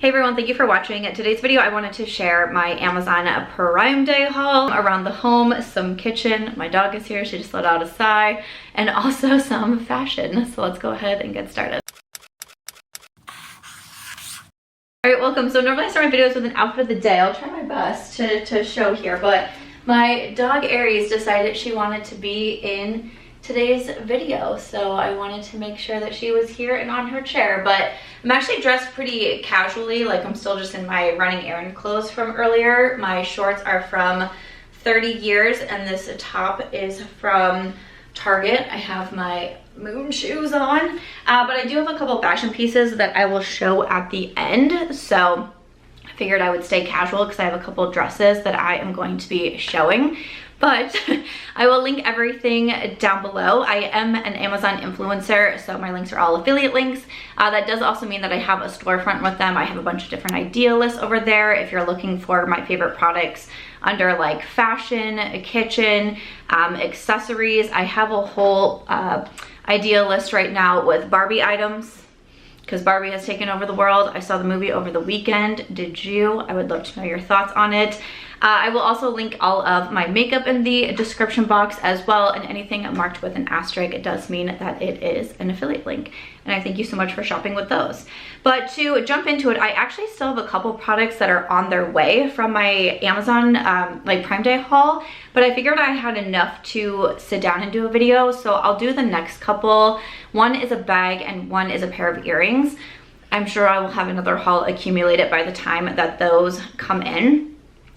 Hey everyone, thank you for watching. Today's video I wanted to share my Amazon Prime Day haul around the home, some kitchen, my dog is here, she just let out a sigh, and also some fashion. So let's go ahead and get started. Alright, welcome. So normally I start my videos with an outfit of the day. I'll try my best to show here, but my dog Aries decided she wanted to be in today's video, so I wanted to make sure that she was here and on her chair. But I'm actually dressed pretty casually, like I'm still just in my running errand clothes from earlier. My shorts are from 30 Years and this top is from Target. I have my moon shoes on, but I do have a couple fashion pieces that I will show at the end, so I figured I would stay casual because I have a couple dresses that I am going to be showing. But I will link everything down below. I am an Amazon influencer, so my links are all affiliate links. That does also mean that I have a storefront with them. I have a bunch of different idea lists over there if you're looking for my favorite products under like fashion, kitchen, accessories. I have a whole idea list right now with Barbie items, because Barbie has taken over the world. I saw the movie over the weekend. Did you? I would love to know your thoughts on it. I will also link all of my makeup in the description box as well, and anything marked with an asterisk, it does mean that it is an affiliate link. And I thank you so much for shopping with those. But to jump into it, I actually still have a couple products that are on their way from my Amazon like Prime Day haul, but I figured I had enough to sit down and do a video, so I'll do the next couple. One is a bag and one is a pair of earrings. I'm sure I will have another haul accumulated by the time that those come in.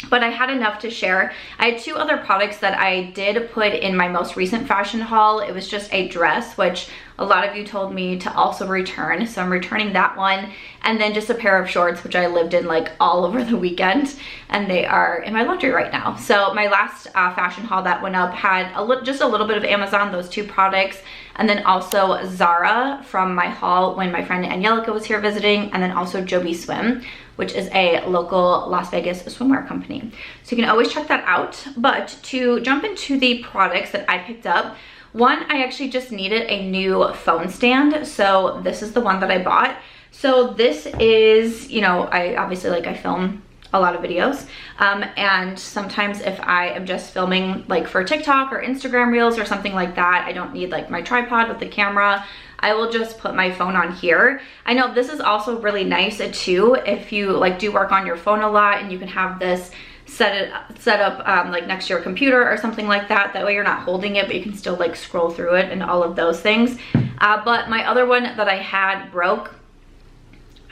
But I had enough to share. I had two other products that I did put in my most recent fashion haul. It was just a dress, which a lot of you told me to also return, so I'm returning that one. And then just a pair of shorts, which I lived in like all over the weekend, and they are in my laundry right now. So my last fashion haul that went up had just a little bit of Amazon, those two products, and then also Zara from my haul when my friend Angelica was here visiting, and then also Joby Swim, which is a local Las Vegas swimwear company. So you can always check that out. But to jump into the products that I picked up, one, I actually just needed a new phone stand. So this is the one that I bought. So this is, you know, I obviously I film a lot of videos, and sometimes if I am just filming like for TikTok or Instagram reels or something like that, I don't need like my tripod with the camera. I will just put my phone on here. I know this is also really nice too if you like do work on your phone a lot, and you can have this set up like next to your computer or something like that. That way you're not holding it, but you can still like scroll through it and all of those things. But my other one that I had broke.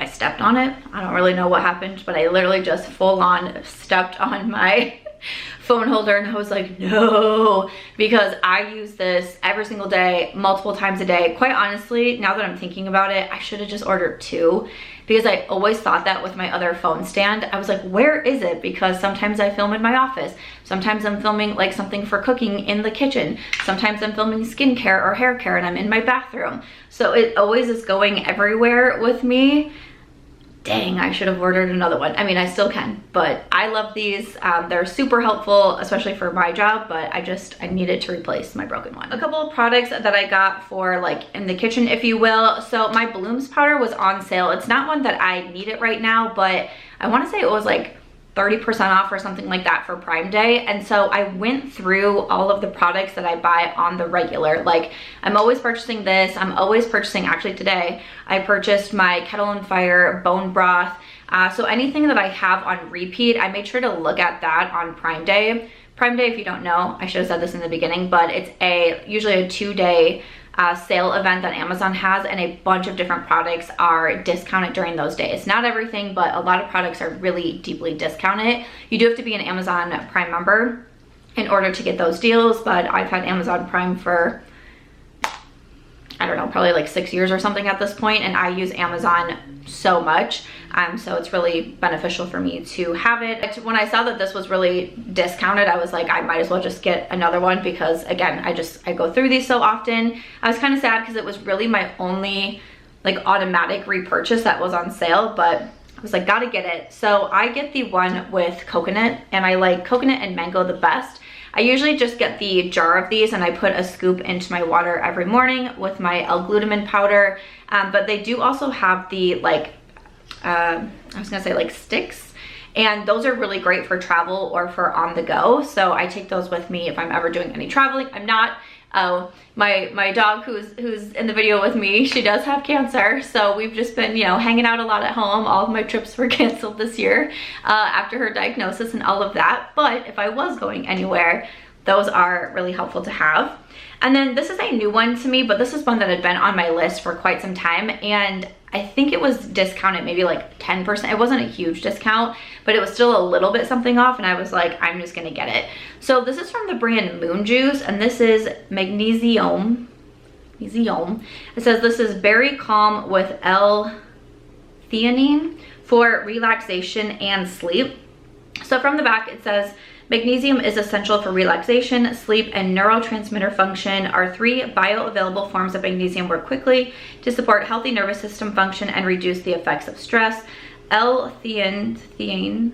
I stepped on it. I don't really know what happened, but I literally just full on stepped on my phone holder, and I was like, no, because I use this every single day, multiple times a day. Quite honestly, now that I'm thinking about it, I should have just ordered two, because I always thought that with my other phone stand. I was like, where is it? Because sometimes I film in my office. Sometimes I'm filming like something for cooking in the kitchen. Sometimes I'm filming skincare or hair care and I'm in my bathroom. So it always is going everywhere with me. Dang, I should have ordered another one. I mean, I still can, but I love these. They're super helpful, especially for my job, but I needed to replace my broken one. A couple of products that I got for like in the kitchen, if you will. So my Blooms powder was on sale. It's not one that I need it right now, but I want to say it was like 30% off or something like that for Prime Day. And so I went through all of the products that I buy on the regular. Like I'm always purchasing this. I'm always purchasing, actually today, I purchased my Kettle on Fire bone broth. So anything that I have on repeat, I made sure to look at that on Prime Day. Prime Day, if you don't know, I should have said this in the beginning, but it's usually a 2-day sale event that Amazon has, and a bunch of different products are discounted during those days. Not everything, but a lot of products are really deeply discounted. You do have to be an Amazon Prime member in order to get those deals, but I've had Amazon Prime for, I don't know, probably like 6 years or something at this point, and I use Amazon so much. So it's really beneficial for me to have it. When I saw that this was really discounted, I was like, I might as well just get another one, because again, I go through these so often. I was kind of sad because it was really my only like automatic repurchase that was on sale, but I was like, gotta get it. So I get the one with coconut, and I like coconut and mango the best. I usually just get the jar of these and I put a scoop into my water every morning with my L-glutamine powder. But they do also have the like I was gonna say like sticks, and those are really great for travel or for on the go. So I take those with me if I'm ever doing any traveling. I'm not, my dog who's in the video with me, she does have cancer, so we've just been, you know, hanging out a lot at home. All of my trips were canceled this year after her diagnosis and all of that. But if I was going anywhere, those are really helpful to have. And then this is a new one to me, but this is one that had been on my list for quite some time, and I think it was discounted maybe like 10%. It wasn't a huge discount, but it was still a little bit something off, and I was like, I'm just gonna get it. So this is from the brand Moon Juice, and this is Magneis-om. It says this is berry calm with L-theanine for relaxation and sleep. So from the back it says, magnesium is essential for relaxation, sleep, and neurotransmitter function. Our 3 bioavailable forms of magnesium work quickly to support healthy nervous system function and reduce the effects of stress. L-theanine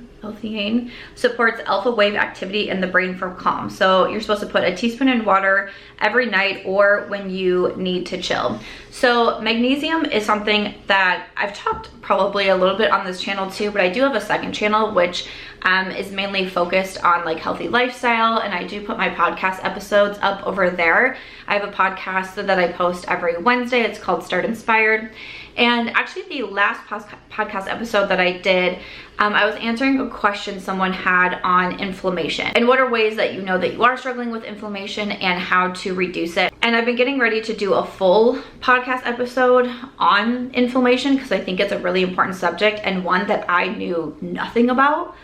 supports alpha wave activity in the brain for calm. So you're supposed to put a teaspoon in water every night or when you need to chill. So magnesium is something that I've talked probably a little bit on this channel too, but I do have a second channel which is mainly focused on like healthy lifestyle, and I do put my podcast episodes up over there. I have a podcast that I post every Wednesday. It's called Start Inspired. And actually the last podcast episode that I did, I was answering a question someone had on inflammation and what are ways that you know that you are struggling with inflammation and how to reduce it. And I've been getting ready to do a full podcast episode on inflammation because I think it's a really important subject and one that I knew nothing about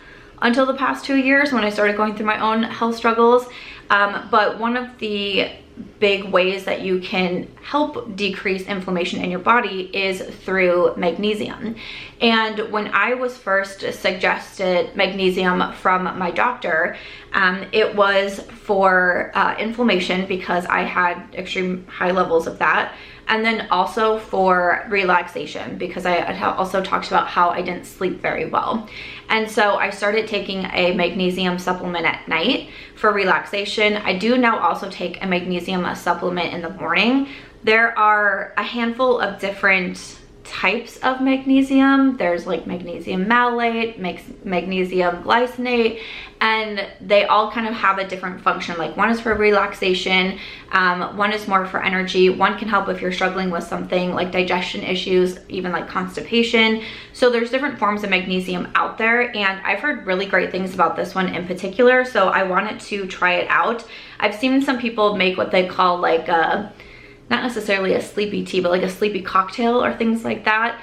until the past 2 years when I started going through my own health struggles. But one of the big ways that you can help decrease inflammation in your body is through magnesium. And when I was first suggested magnesium from my doctor, it was for inflammation because I had extreme high levels of that, and then also for relaxation because I had also talked about how I didn't sleep very well. And so I started taking a magnesium supplement at night for relaxation. I do now also take a magnesium supplement in the morning. There are a handful of different types of magnesium. There's like magnesium malate, magnesium glycinate, and they all kind of have a different function. Like one is for relaxation, one is more for energy, one can help if you're struggling with something like digestion issues, even like constipation. So there's different forms of magnesium out there, and I've heard really great things about this one in particular, so I wanted to try it out. I've seen some people make what they call like a, not necessarily a sleepy tea, but like a sleepy cocktail or things like that,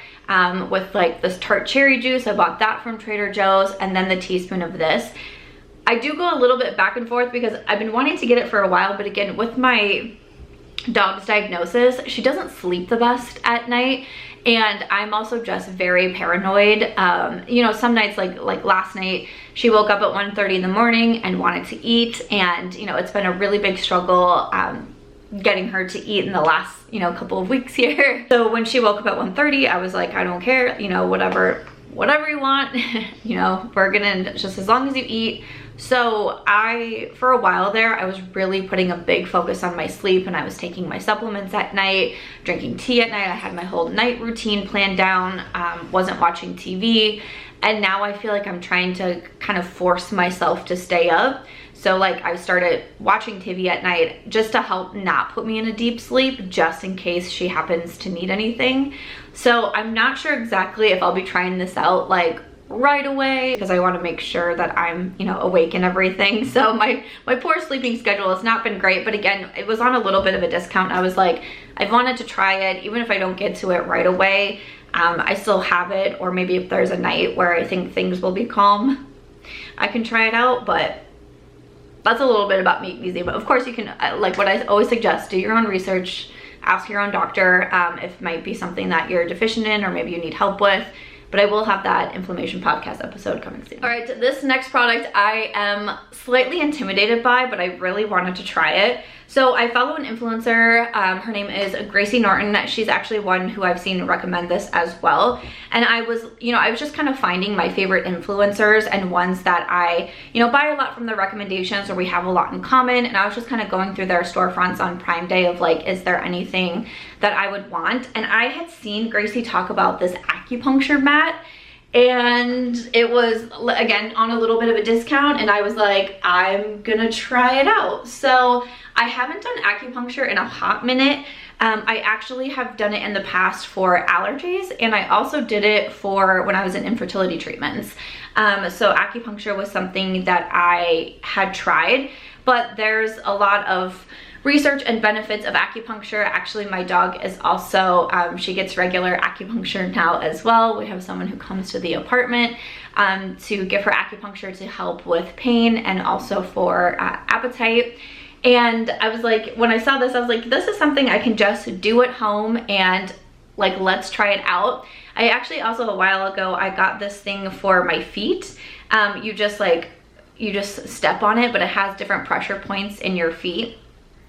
with like this tart cherry juice. I bought that from Trader Joe's, and then the teaspoon of this. I do go a little bit back and forth because I've been wanting to get it for a while, but again, with my dog's diagnosis, she doesn't sleep the best at night, and I'm also just very paranoid. You know, some nights like last night, she woke up at 1:30 in the morning and wanted to eat, and you know, it's been a really big struggle getting her to eat in the last, you know, couple of weeks here. So when she woke up at 1:30, I was like, I don't care, you know, whatever you want, you know, we're gonna, just as long as you eat. So for a while there, I was really putting a big focus on my sleep, and I was taking my supplements at night, drinking tea at night. I had my whole night routine planned down, wasn't watching TV. And now I feel like I'm trying to kind of force myself to stay up. So like I started watching TV at night just to help not put me in a deep sleep, just in case she happens to need anything. So I'm not sure exactly if I'll be trying this out like right away because I want to make sure that I'm, you know, awake and everything. So my poor sleeping schedule has not been great, but again, it was on a little bit of a discount. I was like, I wanted to try it, even if I don't get to it right away. I still have it, or maybe if there's a night where I think things will be calm, I can try it out. But that's a little bit about magnesium. But of course you can, like what I always suggest, do your own research, ask your own doctor if it might be something that you're deficient in or maybe you need help with. But I will have that inflammation podcast episode coming soon. All right, this next product I am slightly intimidated by, but I really wanted to try it. So I follow an influencer, her name is Gracie Norton. She's actually one who I've seen recommend this as well. And I was just kind of finding my favorite influencers and ones that I, you know, buy a lot from the recommendations or we have a lot in common. And I was just kind of going through their storefronts on Prime Day of like, is there anything that I would want? And I had seen Gracie talk about this acupuncture mat. mat, and it was again on a little bit of a discount, and I was like, I'm gonna try it out. So I haven't done acupuncture in a hot minute. I actually have done it in the past for allergies, and I also did it for when I was in infertility treatments. So acupuncture was something that I had tried, but there's a lot of research and benefits of acupuncture. Actually, my dog is also, she gets regular acupuncture now as well. We have someone who comes to the apartment to give her acupuncture to help with pain and also for appetite. And I was like, when I saw this, I was like, this is something I can just do at home and like, let's try it out. I actually also, a while ago, I got this thing for my feet. You just step on it, but it has different pressure points in your feet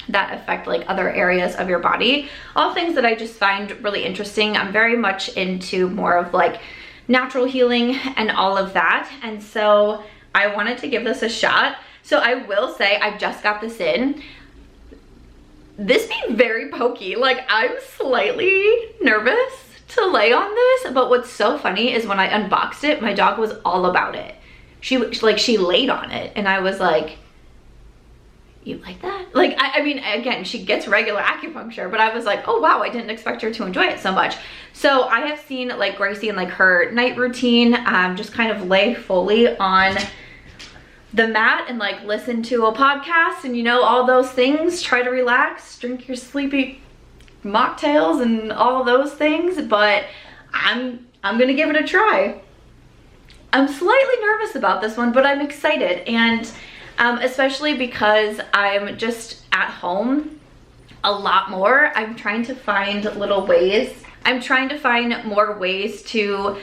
that affect like other areas of your body. All things that I just find really interesting. I'm very much into more of like natural healing and all of that. And so I wanted to give this a shot. So I will say I just got this in. This being very pokey, like I'm slightly nervous to lay on this, but what's so funny is when I unboxed it, my dog was all about it. She laid on it, and I was like, you like that? Like, I mean, again, she gets regular acupuncture, but I was like, oh wow, I didn't expect her to enjoy it so much. So I have seen like Gracie and like her night routine, just kind of lay fully on the mat and like listen to a podcast and, you know, all those things, try to relax, drink your sleepy mocktails and all those things. But I'm gonna give it a try. I'm slightly nervous about this one, but I'm excited, and especially because I'm just at home a lot more. I'm trying to find little ways. I'm trying to find more ways to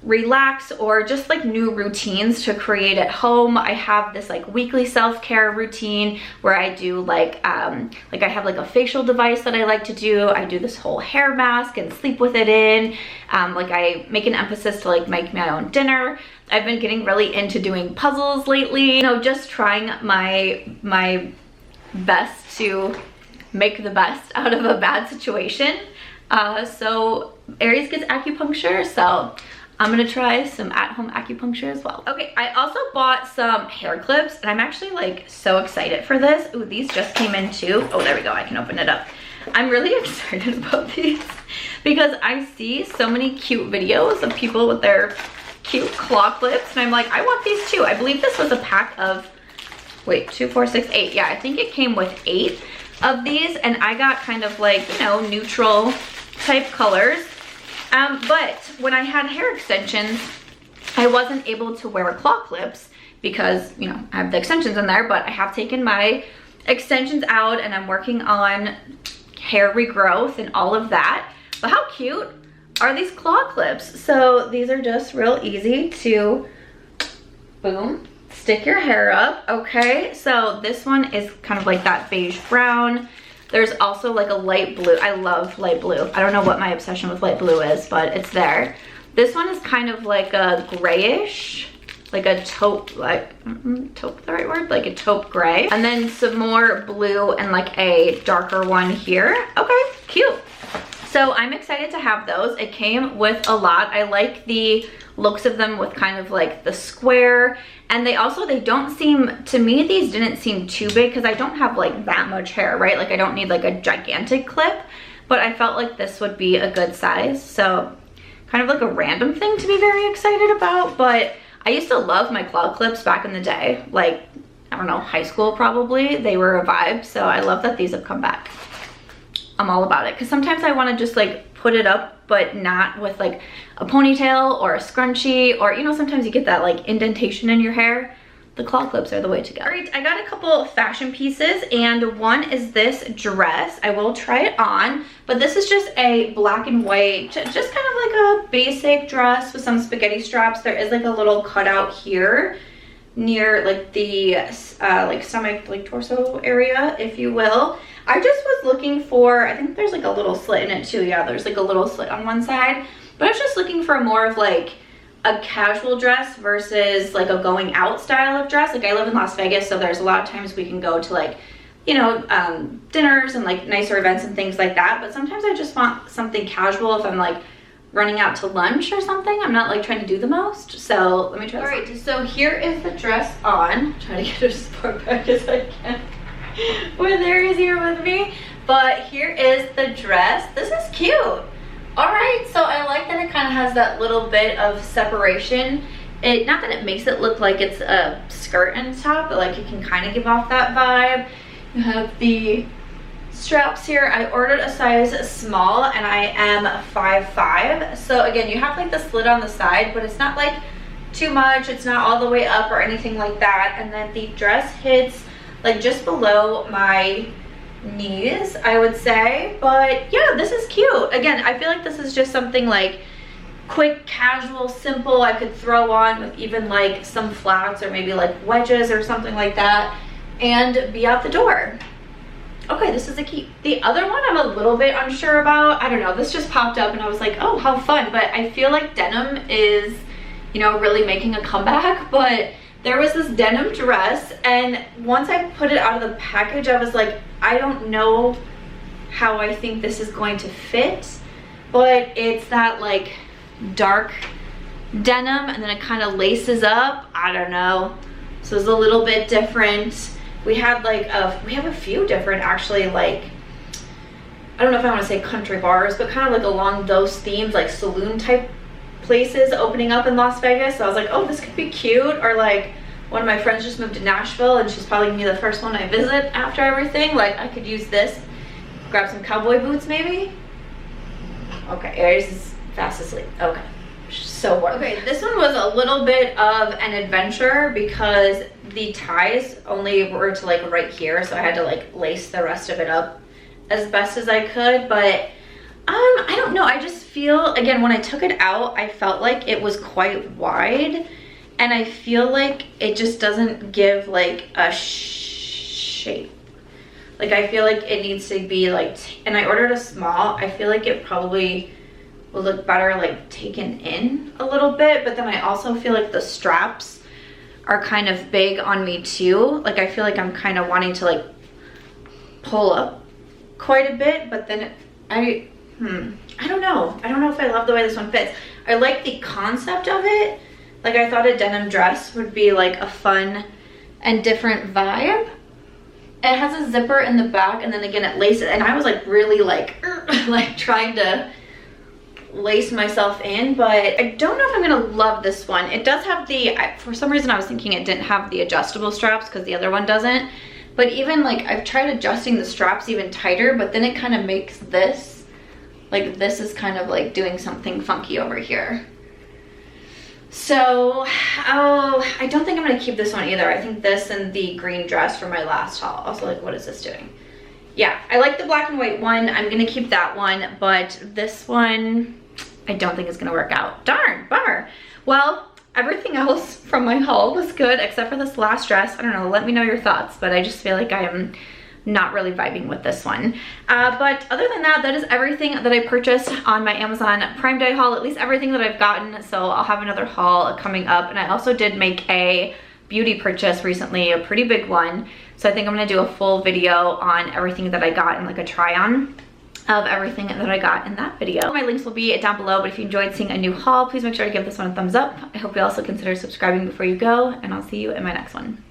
relax or just like new routines to create at home. I have this like weekly self-care routine where I do like I have like a facial device that I like to do. I do this whole hair mask and sleep with it in. Like I make an emphasis to like make my own dinner. I've been getting really into doing puzzles lately, you know, just trying my best to make the best out of a bad situation. So Aries gets acupuncture, so I'm gonna try some at-home acupuncture as well. Okay, I also bought some hair clips, and I'm actually like so excited for this. Ooh, these just came in too. Oh, there we go, I can open it up. I'm really excited about these because I see so many cute videos of people with their cute claw clips, and I'm like, I want these too. I believe this was a pack of, wait, 2, 4, 6, 8. Yeah, I think it came with 8 of these, and I got kind of like, you know, neutral type colors. But when I had hair extensions, I wasn't able to wear claw clips because, you know, I have the extensions in there, but I have taken my extensions out and I'm working on hair regrowth and all of that. But how cute are these claw clips? So these are just real easy to, boom, stick your hair up. Okay, so this one is kind of like that beige brown. There's also like a light blue. I love light blue. I don't know what my obsession with light blue is, but it's there. This one is kind of like a grayish, like a taupe, like, taupe the right word? Like a taupe gray. And then some more blue and like a darker one here. Okay, cute. So I'm excited to have those. It came with a lot. I like the looks of them with kind of like the square, and they don't seem, to me these didn't seem too big because I don't have like that much hair, right? Like I don't need like a gigantic clip, but I felt like this would be a good size. So kind of like a random thing to be very excited about, but I used to love my claw clips back in the day, like, I don't know, high school probably. They were a vibe, so I love that these have come back. I'm all about it because sometimes I want to just like put it up, but not with like a ponytail or a scrunchie, or, you know, sometimes you get that like indentation in your hair. The claw clips are the way to go. All right, I got a couple fashion pieces, and one is this dress. I will try it on, but this is just a black and white, just kind of like a basic dress with some spaghetti straps. There is like a little cutout here near like the like stomach, like torso area, if you will. I just was looking for, I think there's like a little slit in it too. Yeah, there's like a little slit on one side, but I was just looking for more of like a casual dress versus like a going out style of dress. Like I live in Las Vegas, so there's a lot of times we can go to like, you know, dinners and like nicer events and things like that, but sometimes I just want something casual if I'm like running out to lunch or something. I'm not like trying to do the most. So let me try this. All right, so here is the dress on. Try to get her as far back as I can with Aries here with me. But here is the dress. This is cute. All right, so I like that it kind of has that little bit of separation. Not that it makes it look like it's a skirt and top, but like it can kind of give off that vibe. You have the straps here. I ordered a size small and I am 5'5". So again, you have like the slit on the side, but it's not like too much. It's not all the way up or anything like that. And then the dress hits like just below my knees, I would say. But yeah, this is cute. Again, I feel like this is just something like quick, casual, simple. I could throw on with even like some flats or maybe like wedges or something like that and be out the door. Okay, this is a key. The other one I'm a little bit unsure about. I don't know, this just popped up and I was like, oh, how fun. But I feel like denim is, you know, really making a comeback. But there was this denim dress, and once I put it out of the package, I was like, I don't know how I think this is going to fit. But it's that like dark denim, and then it kind of laces up. I don't know. So it's a little bit different. We had like we have a few different actually, like, I don't know if I want to say country bars, but kind of like along those themes, like saloon type places opening up in Las Vegas. So I was like, oh, this could be cute. Or like one of my friends just moved to Nashville and she's probably gonna be the first one I visit after everything. Like I could use this, grab some cowboy boots maybe. Okay, Aries is fast asleep. Okay. So bored. Okay, this one was a little bit of an adventure because the ties only were to like right here, so I had to like lace the rest of it up as best as I could. But I don't know, I just feel, again, when I took it out, I felt like it was quite wide, and I feel like it just doesn't give like a shape. Like I feel like it needs to be like, and I ordered a small. I feel like it probably will look better like taken in a little bit, but then I also feel like the straps are kind of big on me too. Like I feel like I'm kind of wanting to like pull up quite a bit, but then I don't know. I don't know if I love the way this one fits. I like the concept of it. Like I thought a denim dress would be like a fun and different vibe. It has a zipper in the back, and then again it laces, and I was like really like trying to lace myself in, but I don't know if I'm gonna love this one. It does have the, for some reason I was thinking it didn't have the adjustable straps because the other one doesn't, but even like I've tried adjusting the straps even tighter, but then it kind of makes this, like this is kind of like doing something funky over here. So, oh, I don't think I'm gonna keep this one either. I think this and the green dress for my last haul. Also, like, what is this doing? Yeah, I like the black and white one. I'm gonna keep that one, but this one, I don't think it's gonna work out. Darn, bummer. Well, everything else from my haul was good except for this last dress. I don't know, let me know your thoughts, but I just feel like I am not really vibing with this one. But other than that, that is everything that I purchased on my Amazon Prime Day haul, at least everything that I've gotten. So I'll have another haul coming up. And I also did make a beauty purchase recently, a pretty big one. So I think I'm gonna do a full video on everything that I got and like a try on of everything that I got in that video. My links will be down below, but if you enjoyed seeing a new haul, please make sure to give this one a thumbs up. I hope you also consider subscribing before you go, and I'll see you in my next one.